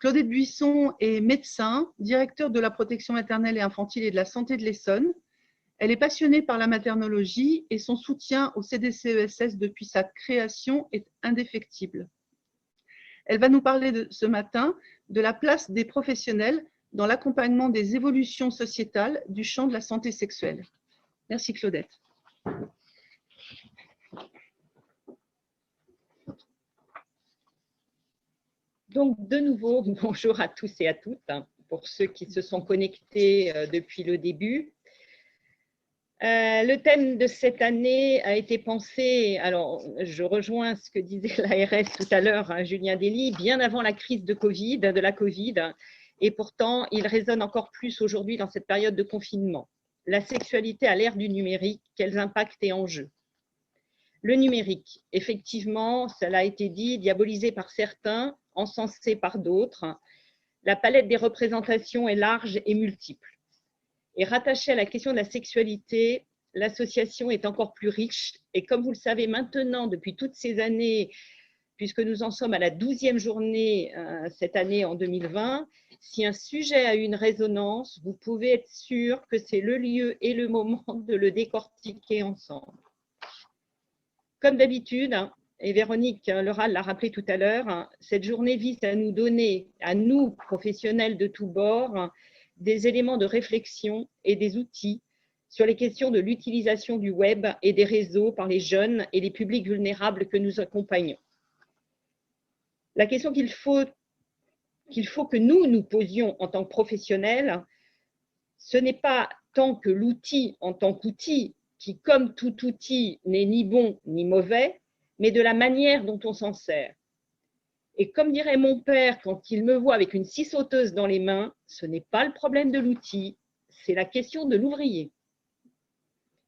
Claudette Buisson est médecin, directeur de la protection maternelle et infantile et de la santé de l'Essonne. Elle est passionnée par la maternologie et son soutien au CDCESS depuis sa création est indéfectible. Elle va nous parler ce matin de la place des professionnels dans l'accompagnement des évolutions sociétales du champ de la santé sexuelle. Merci Claudette. Donc, de nouveau, bonjour à tous et à toutes, pour ceux qui se sont connectés depuis le début. Le thème de cette année a été pensé, alors je rejoins ce que disait l'ARS tout à l'heure, Julien Dély, bien avant la crise de la Covid, et pourtant il résonne encore plus aujourd'hui dans cette période de confinement. La sexualité à l'ère du numérique, quels impacts et enjeux? Le numérique, effectivement, cela a été dit, diabolisé par certains, encensé par d'autres. La palette des représentations est large et multiple. Et rattachée à la question de la sexualité, l'association est encore plus riche. Et comme vous le savez maintenant, depuis toutes ces années, puisque nous en sommes à la 12e journée cette année en 2020, si un sujet a une résonance, vous pouvez être sûr que c'est le lieu et le moment de le décortiquer ensemble. Comme d'habitude, et Véronique Leral l'a rappelé tout à l'heure, cette journée vise à nous donner, à nous, professionnels de tous bords, des éléments de réflexion et des outils sur les questions de l'utilisation du web et des réseaux par les jeunes et les publics vulnérables que nous accompagnons. La question qu'il faut que nous posions en tant que professionnels, ce n'est pas tant que l'outil en tant qu'outil, qui, comme tout outil, n'est ni bon ni mauvais, mais de la manière dont on s'en sert. Et comme dirait mon père quand il me voit avec une scie sauteuse dans les mains, ce n'est pas le problème de l'outil, c'est la question de l'ouvrier.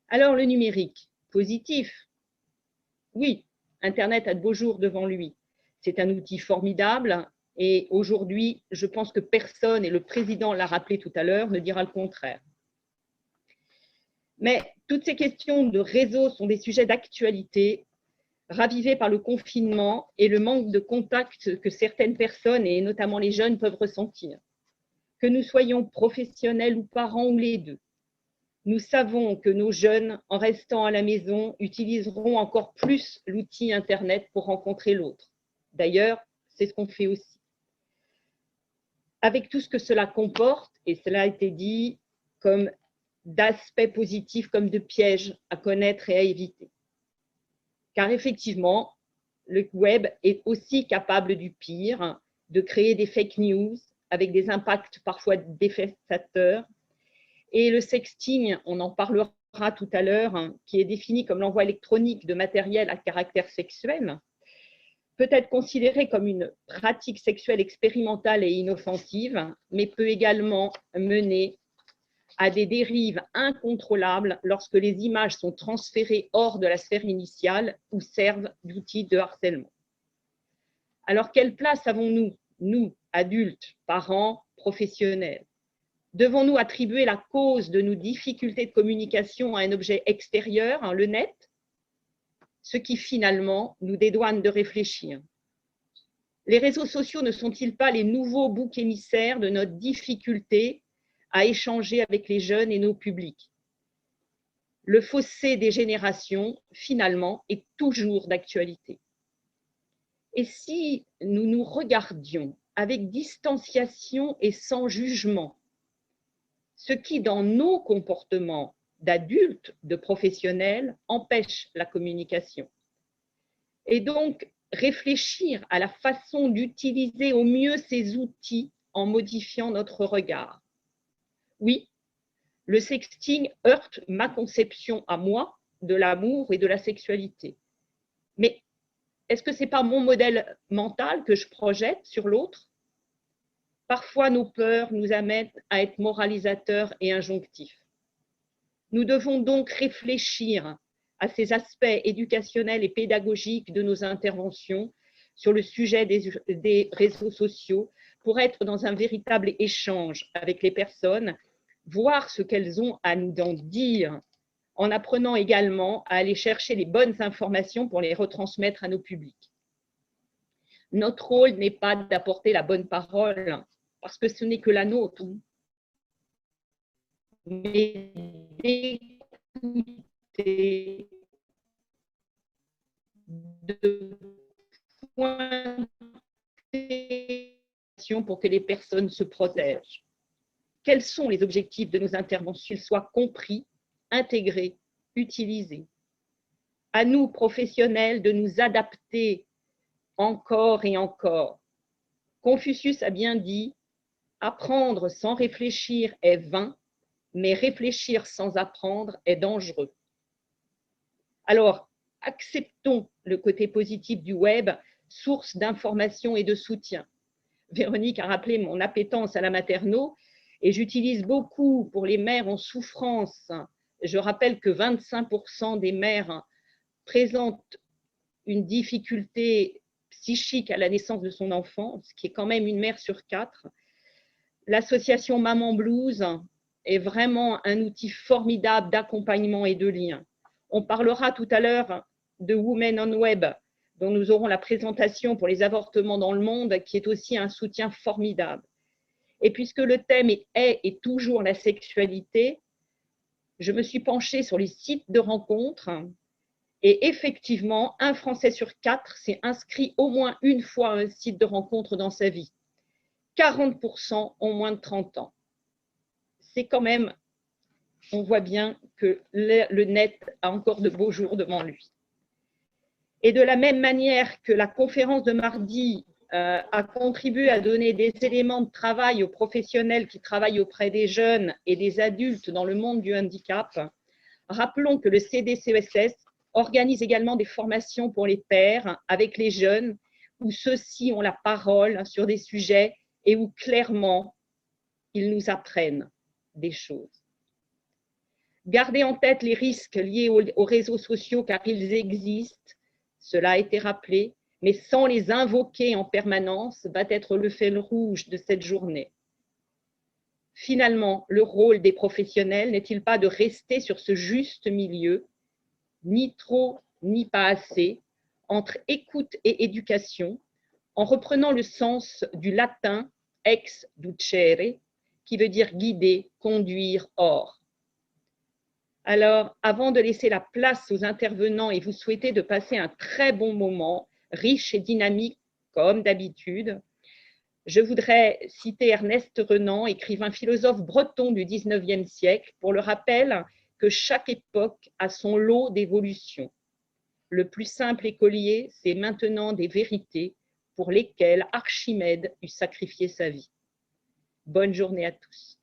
Alors le numérique, positif. Oui, Internet a de beaux jours devant lui. C'est un outil formidable et aujourd'hui, je pense que personne, et le président l'a rappelé tout à l'heure, ne dira le contraire. Mais toutes ces questions de réseau sont des sujets d'actualité, ravivés par le confinement et le manque de contact que certaines personnes, et notamment les jeunes, peuvent ressentir. Que nous soyons professionnels ou parents ou les deux, nous savons que nos jeunes, en restant à la maison, utiliseront encore plus l'outil Internet pour rencontrer l'autre. D'ailleurs, c'est ce qu'on fait aussi. Avec tout ce que cela comporte, et cela a été dit, comme d'aspects positifs comme de pièges à connaître et à éviter. Car effectivement, le web est aussi capable du pire, de créer des fake news avec des impacts parfois dévastateurs. Et le sexting, on en parlera tout à l'heure, qui est défini comme l'envoi électronique de matériel à caractère sexuel, peut être considéré comme une pratique sexuelle expérimentale et inoffensive, mais peut également mener à des dérives incontrôlables lorsque les images sont transférées hors de la sphère initiale ou servent d'outils de harcèlement. Alors, quelle place avons-nous, nous, adultes, parents, professionnels? Devons-nous attribuer la cause de nos difficultés de communication à un objet extérieur, le net, ce qui finalement nous dédouane de réfléchir? Les réseaux sociaux ne sont-ils pas les nouveaux boucs émissaires de notre difficulté à échanger avec les jeunes et nos publics? Le fossé des générations, finalement, est toujours d'actualité. Et si nous nous regardions avec distanciation et sans jugement, ce qui, dans nos comportements d'adultes, de professionnels, empêche la communication? Et donc, réfléchir à la façon d'utiliser au mieux ces outils en modifiant notre regard. Oui, le sexting heurte ma conception à moi de l'amour et de la sexualité. Mais est-ce que ce n'est pas mon modèle mental que je projette sur l'autre? Parfois, nos peurs nous amènent à être moralisateurs et injonctifs. Nous devons donc réfléchir à ces aspects éducationnels et pédagogiques de nos interventions sur le sujet des réseaux sociaux pour être dans un véritable échange avec les personnes, voir ce qu'elles ont à nous en dire, en apprenant également à aller chercher les bonnes informations pour les retransmettre à nos publics. Notre rôle n'est pas d'apporter la bonne parole, parce que ce n'est que la nôtre, mais d'écouter, de pointer pour que les personnes se protègent. Quels sont les objectifs de nos interventions, qu'ils soient compris, intégrés, utilisés? À nous, professionnels, de nous adapter encore et encore. Confucius a bien dit, apprendre sans réfléchir est vain, mais réfléchir sans apprendre est dangereux. Alors, acceptons le côté positif du web, source d'information et de soutien. Véronique a rappelé mon appétence à la materno et j'utilise beaucoup pour les mères en souffrance. Je rappelle que 25% des mères présentent une difficulté psychique à la naissance de son enfant, ce qui est quand même une mère sur 4. L'association Maman Blues est vraiment un outil formidable d'accompagnement et de lien. On parlera tout à l'heure de Women on Web, dont nous aurons la présentation pour les avortements dans le monde, qui est aussi un soutien formidable. Et puisque le thème est toujours la sexualité, je me suis penchée sur les sites de rencontres et effectivement, 1 Français sur 4 s'est inscrit au moins une fois à un site de rencontre dans sa vie. 40% ont moins de 30 ans. C'est quand même, on voit bien que le net a encore de beaux jours devant lui. Et de la même manière que la conférence de mardi a contribué à donner des éléments de travail aux professionnels qui travaillent auprès des jeunes et des adultes dans le monde du handicap, rappelons que le CDCESS organise également des formations pour les pères avec les jeunes où ceux-ci ont la parole sur des sujets et où clairement ils nous apprennent des choses. Gardez en tête les risques liés aux réseaux sociaux car ils existent, cela a été rappelé, mais sans les invoquer en permanence va être le fil rouge de cette journée. Finalement, le rôle des professionnels n'est-il pas de rester sur ce juste milieu, ni trop ni pas assez, entre écoute et éducation, en reprenant le sens du latin ex ducere, qui veut dire guider, conduire, hors. Alors, avant de laisser la place aux intervenants et vous souhaiter de passer un très bon moment, riche et dynamique comme d'habitude, je voudrais citer Ernest Renan, écrivain philosophe breton du 19e siècle, pour le rappel que chaque époque a son lot d'évolution. Le plus simple écolier, c'est maintenant des vérités pour lesquelles Archimède eut sacrifié sa vie. Bonne journée à tous.